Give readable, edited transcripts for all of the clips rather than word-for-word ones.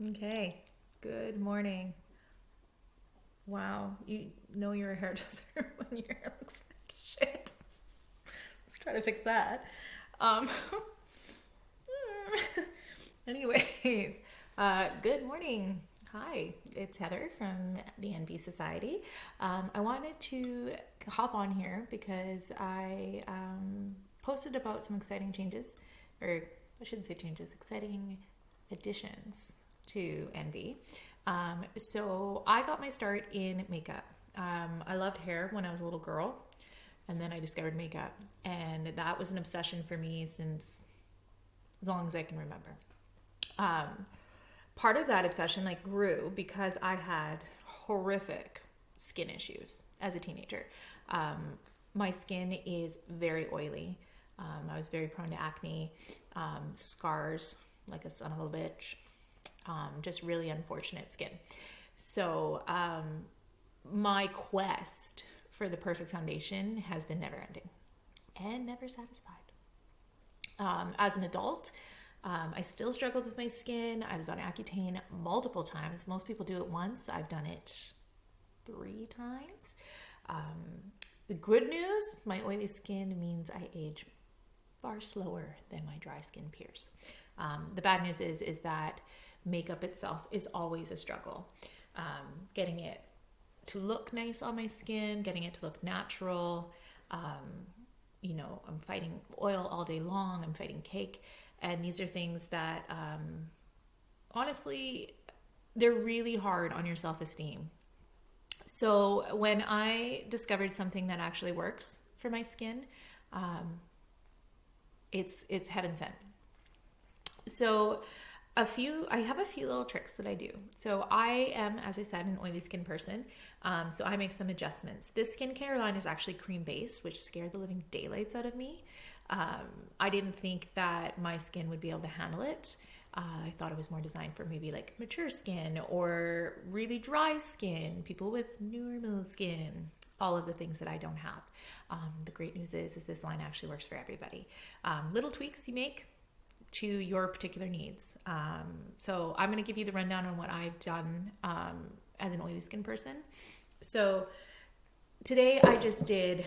Okay. Good morning. Wow. You know you're a hairdresser when your hair looks like shit. Let's try to fix that. Um, anyways, good morning. Hi, it's Heather from the NV Society. I wanted to hop on here because I posted about some exciting changes, or I shouldn't say changes, exciting additions to NV. So I got my start in makeup. I loved hair when I was a little girl, and then I discovered makeup, and that was an obsession for me since as long as I can remember. Um, Part of that obsession like grew because I had horrific skin issues as a teenager. My skin is very oily. I was very prone to acne, scars like a son of a bitch, just really unfortunate skin. So my quest for the perfect foundation has been never ending and never satisfied. As an adult, I still struggled with my skin. I was on Accutane multiple times. Most people do it once. I've done it 3 times. The good news, my oily skin means I age far slower than my dry skin peers. The bad news is that makeup itself is always a struggle. Getting it to look nice on my skin, getting it to look natural. I'm fighting oil all day long. I'm fighting cake. And these are things that, honestly, they're really hard on your self-esteem. So when I discovered something that actually works for my skin, it's heaven sent. So I have a few little tricks that I do. So I am, as I said, an oily skin person. So I make some adjustments. This skincare line is actually cream based, which scared the living daylights out of me. I didn't think that my skin would be able to handle it. I thought it was more designed for maybe like mature skin or really dry skin, people with normal skin, all of the things that I don't have. The great news is this line actually works for everybody. Little tweaks you make to your particular needs. So I'm going to give you the rundown on what I've done as an oily skin person. So today I just did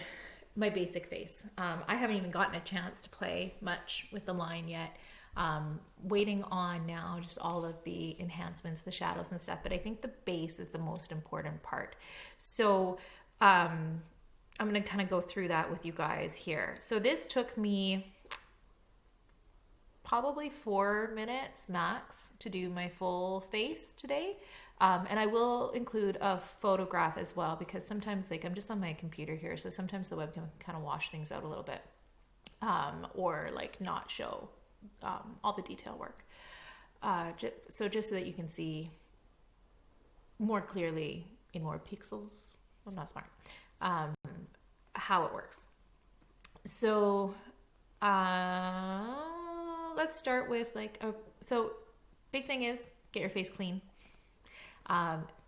my basic face. I haven't even gotten a chance to play much with the line yet. Waiting on now just all of the enhancements, the shadows and stuff, but I think the base is the most important part. So I'm going to kind of go through that with you guys here. So this took me probably 4 minutes max to do my full face today. And I will include a photograph as well, because sometimes like I'm just on my computer here. So sometimes the webcam can kind of wash things out a little bit, or like not show all the detail work. So just so that you can see more clearly in more pixels, I'm not smart, how it works. So let's start with so big thing is get your face clean.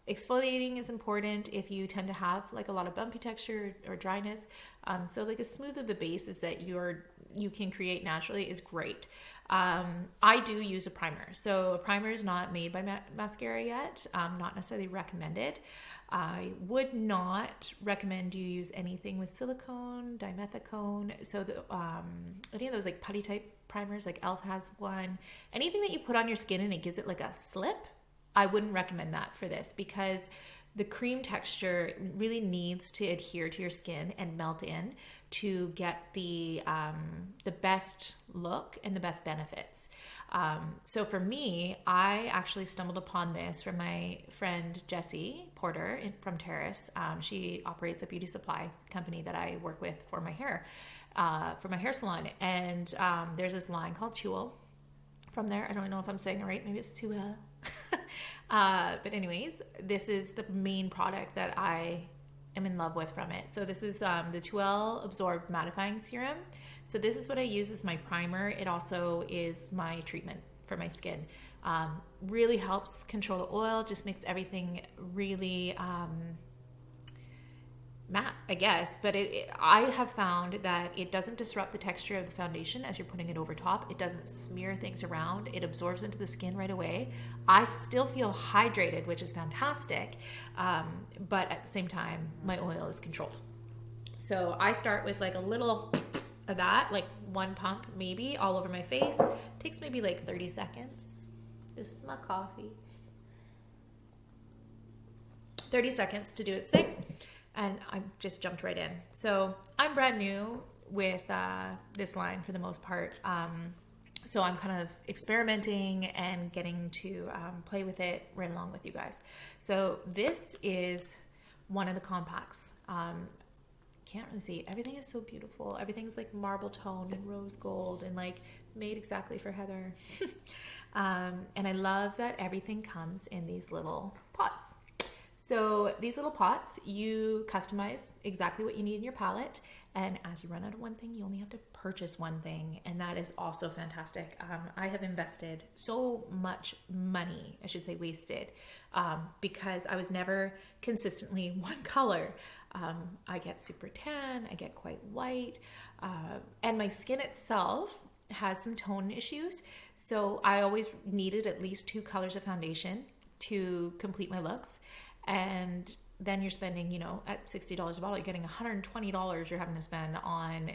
Exfoliating is important if you tend to have like a lot of bumpy texture or dryness. So like as smooth of the base is that you can create naturally is great. I do use a primer. So a primer is not made by Maskcara yet, not necessarily recommended. I would not recommend you use anything with silicone, dimethicone. So any of those like putty type primers, like Elf has one. Anything that you put on your skin and it gives it like a slip, I wouldn't recommend that for this, because the cream texture really needs to adhere to your skin and melt in to get the best look and the best benefits. So for me, I actually stumbled upon this from my friend Jessie Porter from Terrace. She operates a beauty supply company that I work with for my hair salon. And there's this line called Chewel from there. I don't know if I'm saying it right. Maybe it's Chewel. But anyways, this is the main product that I am in love with from it. So this is the 2L Absorbed Mattifying Serum. So this is what I use as my primer. It also is my treatment for my skin. Really helps control the oil, just makes everything really matte, I guess, but I have found that it doesn't disrupt the texture of the foundation as you're putting it over top. It doesn't smear things around. It absorbs into the skin right away. I still feel hydrated, which is fantastic, but at the same time, my oil is controlled. So I start with like a little of that, like one pump maybe all over my face. Takes maybe like 30 seconds. This is my coffee. 30 seconds to do its thing. And I just jumped right in. So I'm brand new with this line for the most part. So I'm kind of experimenting and getting to play with it right along with you guys. So this is one of the compacts. Can't really see. Everything is so beautiful. Everything's like marble toned and rose gold and like made exactly for Heather. And I love that everything comes in these little pots. So these little pots, you customize exactly what you need in your palette. And as you run out of one thing, you only have to purchase one thing. And that is also fantastic. I have invested so much money, I should say wasted, because I was never consistently one color. I get super tan, I get quite white, and my skin itself has some tone issues. So I always needed at least 2 colors of foundation to complete my looks. And then you're spending, you know, at $60 a bottle, you're getting $120 you're having to spend on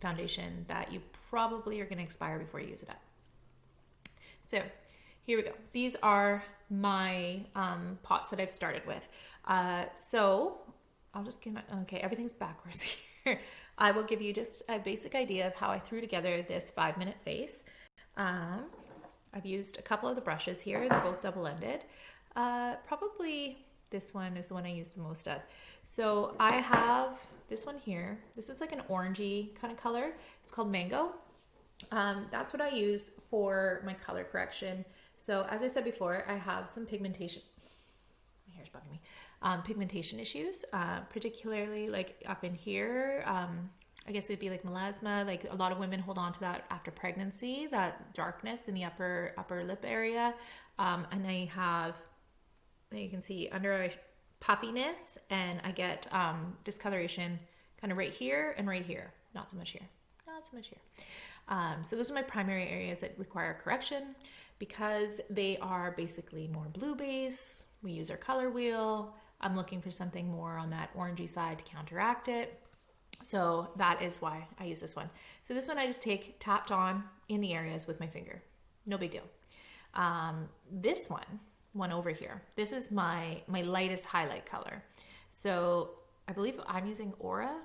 foundation that you probably are going to expire before you use it up. So here we go. These are my pots that I've started with. So I'll just give okay, everything's backwards here. I will give you just a basic idea of how I threw together this 5-minute face. I've used a couple of the brushes here. They're both double-ended. Probably this one is the one I use the most of. So I have this one here. This is like an orangey kind of color. It's called Mango. That's what I use for my color correction. So as I said before, I have some pigmentation. My hair's bugging me. Pigmentation issues, particularly like up in here. I guess it would be like melasma. Like a lot of women hold on to that after pregnancy, that darkness in the upper lip area. And I have, you can see under eye puffiness, and I get discoloration kind of right here and right here. Not so much here. Not so much here. So those are my primary areas that require correction because they are basically more blue base. We use our color wheel. I'm looking for something more on that orangey side to counteract it. So that is why I use this one. So this one I just tapped on in the areas with my finger. No big deal. This one over here, this is my lightest highlight color. So I believe I'm using Aura.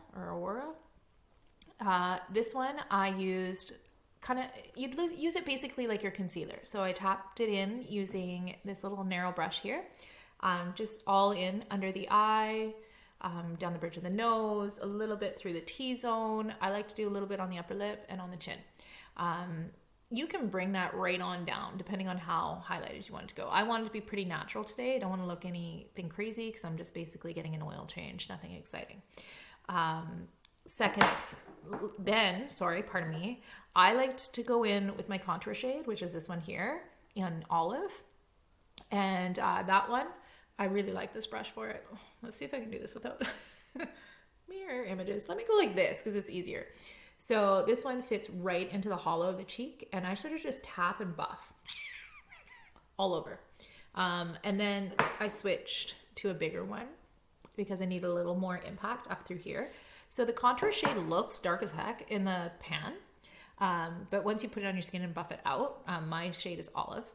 This one I used you'd use it basically like your concealer. So I tapped it in using this little narrow brush here, just all in under the eye, down the bridge of the nose, a little bit through the T-zone. I like to do a little bit on the upper lip and on the chin. You can bring that right on down depending on how highlighted you want it to go. I want it to be pretty natural today. I don't want to look anything crazy because I'm just basically getting an oil change, nothing exciting. Pardon me, I liked to go in with my contour shade, which is this one here in Olive. And that one, I really like this brush for it. Let's see if I can do this without mirror images. Let me go like this because it's easier. So this one fits right into the hollow of the cheek, and I sort of just tap and buff all over. And then I switched to a bigger one because I need a little more impact up through here. So the contour shade looks dark as heck in the pan, but once you put it on your skin and buff it out, my shade is Olive.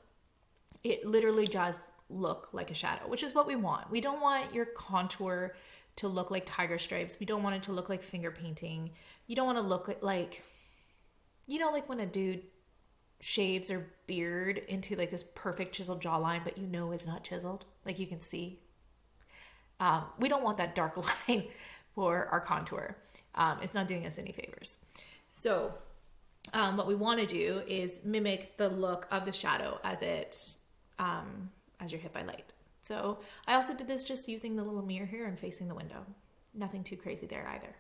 It literally does look like a shadow, which is what we want. We don't want your contour to look like tiger stripes. We don't want it to look like finger painting. You don't want to look like, like when a dude shaves their beard into like this perfect chiseled jawline, but is not chiseled, like you can see. We don't want that dark line for our contour. It's not doing us any favors. So what we want to do is mimic the look of the shadow as you're hit by light. So I also did this just using the little mirror here and facing the window. Nothing too crazy there either.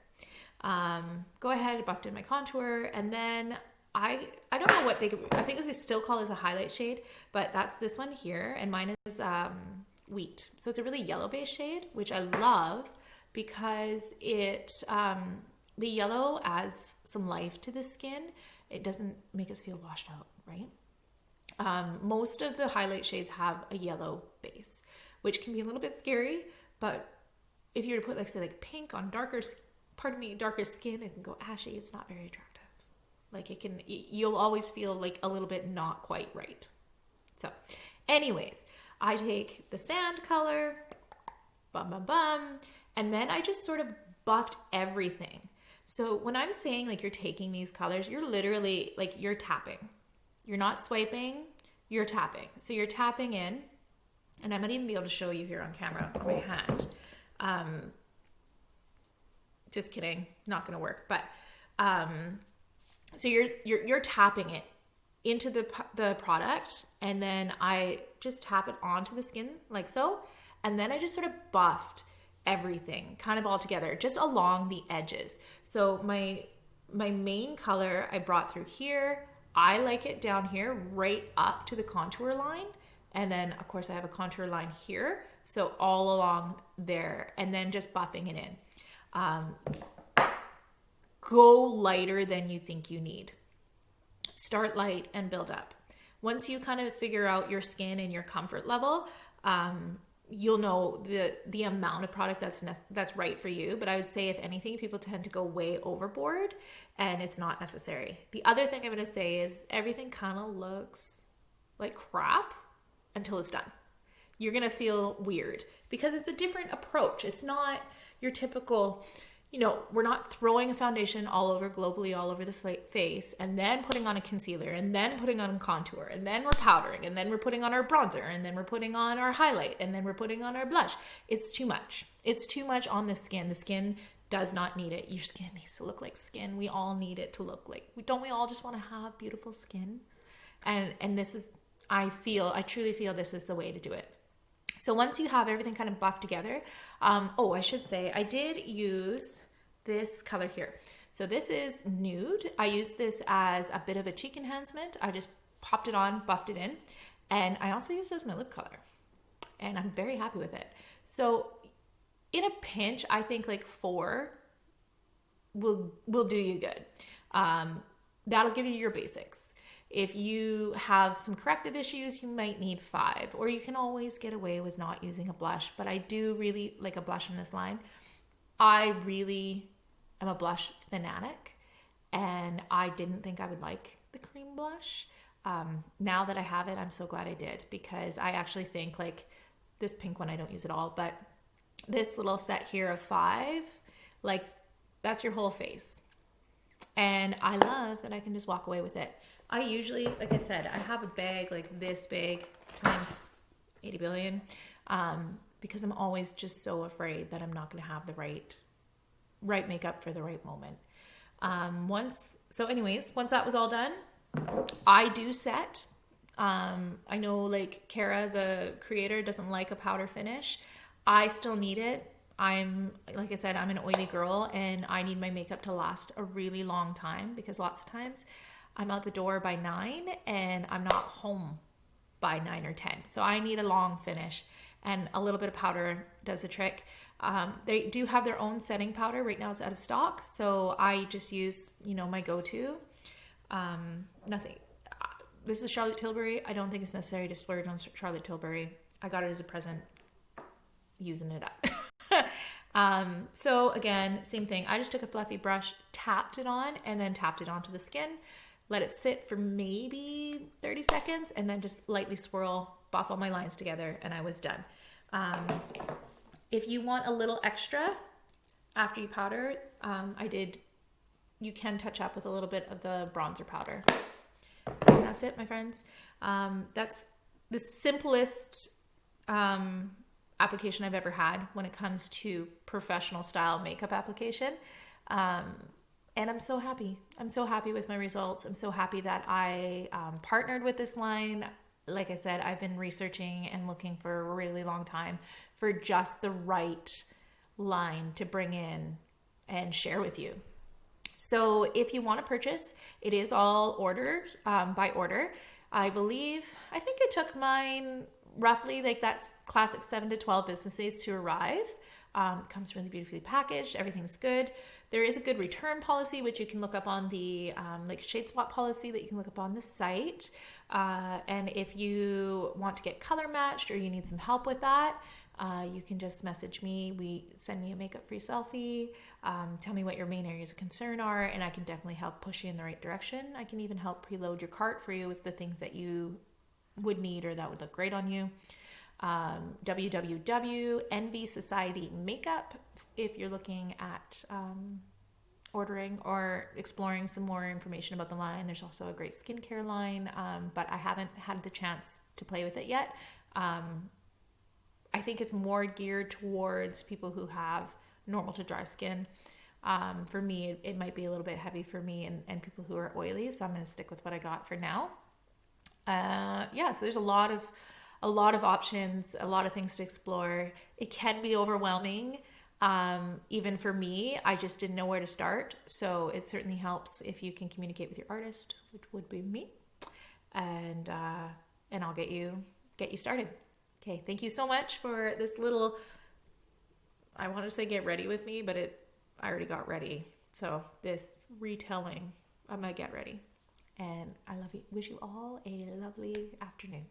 Go ahead, buffed in my contour, and then I don't know what I think this is still called as a highlight shade, but that's this one here, and mine is Wheat. So it's a really yellow-based shade, which I love because the yellow adds some life to the skin. It doesn't make us feel washed out, right? Most of the highlight shades have a yellow base, which can be a little bit scary, but if you were to put, like, say, like pink on darker skin, it can go ashy. It's not very attractive. Like, you'll always feel like a little bit not quite right. So anyways, I take the sand color, and then I just sort of buffed everything. So when I'm saying, like, you're taking these colors, you're literally, like, you're tapping. You're not swiping, you're tapping. So you're tapping in, and I might even be able to show you here on camera on my hand. Just kidding, not gonna work. But so you're tapping it into the product, and then I just tap it onto the skin like so, and then I just sort of buffed everything kind of all together, just along the edges. So my main color I brought through here. I like it down here right up to the contour line, and then of course I have a contour line here, so all along there, and then just buffing it in. Go lighter than you think you need. Start light and build up. Once you kind of figure out your skin and your comfort level, you'll know the amount of product that's right for you. But I would say, if anything, people tend to go way overboard, and it's not necessary. The other thing I'm going to say is everything kind of looks like crap until it's done. You're going to feel weird because it's a different approach. It's not your typical, we're not throwing a foundation globally all over the face, and then putting on a concealer, and then putting on a contour, and then we're powdering, and then we're putting on our bronzer, and then we're putting on our highlight, and then we're putting on our blush. It's too much. It's too much on the skin. The skin does not need it. Your skin needs to look like skin. We all need it to look like, don't we all just want to have beautiful skin? And this is, I truly feel this is the way to do it. So once you have everything kind of buffed together, I should say I did use this color here. So this is nude. I used this as a bit of a cheek enhancement. I just popped it on, buffed it in, and I also used it as my lip color, and I'm very happy with it. So in a pinch, I think like 4 will do you good. That'll give you your basics. If you have some corrective issues, you might need 5, or you can always get away with not using a blush. But I do really like a blush in this line. I really am a blush fanatic, and I didn't think I would like the cream blush. Now that I have it, I'm so glad I did, because I actually think, like, this pink one I don't use at all, but this little set here of 5, like, that's your whole face. And I love that I can just walk away with it. I usually, like I said, I have a bag like this big times 80 billion, because I'm always just so afraid that I'm not going to have the right makeup for the right moment. Once that was all done, I do set. I know, like, Kara, the creator, doesn't like a powder finish. I still need it. Like I said, I'm an oily girl, and I need my makeup to last a really long time, because lots of times I'm out the door by 9 and I'm not home by 9 or 10. So I need a long finish, and a little bit of powder does the trick. They do have their own setting powder. Right now it's out of stock, so I just use, my go-to. Nothing. This is Charlotte Tilbury. I don't think it's necessary to splurge on Charlotte Tilbury. I got it as a present, using it up. So again, same thing. I just took a fluffy brush, tapped it on, and then tapped it onto the skin. Let it sit for maybe 30 seconds, and then just lightly swirl, buff all my lines together, and I was done. If you want a little extra after you powder, you can touch up with a little bit of the bronzer powder. And that's it, my friends. That's the simplest application I've ever had when it comes to professional style makeup application. And I'm so happy. I'm so happy with my results. I'm so happy that I partnered with this line. Like I said, I've been researching and looking for a really long time for just the right line to bring in and share with you. So if you want to purchase, it is all by order. I think it took mine roughly, like, that's classic 7 to 12 business days to arrive. Comes really beautifully packaged. Everything's good. There is a good return policy, which you can look up on the like shade swap policy that you can look up on the site. And if you want to get color matched or you need some help with that, you can just message me. Send me a makeup free selfie. Tell me what your main areas of concern are, and I can definitely help push you in the right direction. I can even help preload your cart for you with the things that you would need or that would look great on you. www.NV Society Makeup if you're looking at ordering or exploring some more information about the line. There's also a great skincare line, but I haven't had the chance to play with it yet. I think it's more geared towards people who have normal to dry skin. For me, it might be a little bit heavy for me and people who are oily, so I'm going to stick with what I got for now. So there's a lot of options, a lot of things to explore. It can be overwhelming. Even for me, I just didn't know where to start. So it certainly helps if you can communicate with your artist, which would be me, and I'll get you started. Okay, thank you so much for this little, I want to say get ready with me, but I already got ready. So this retelling of my get ready. And I love you. Wish you all a lovely afternoon.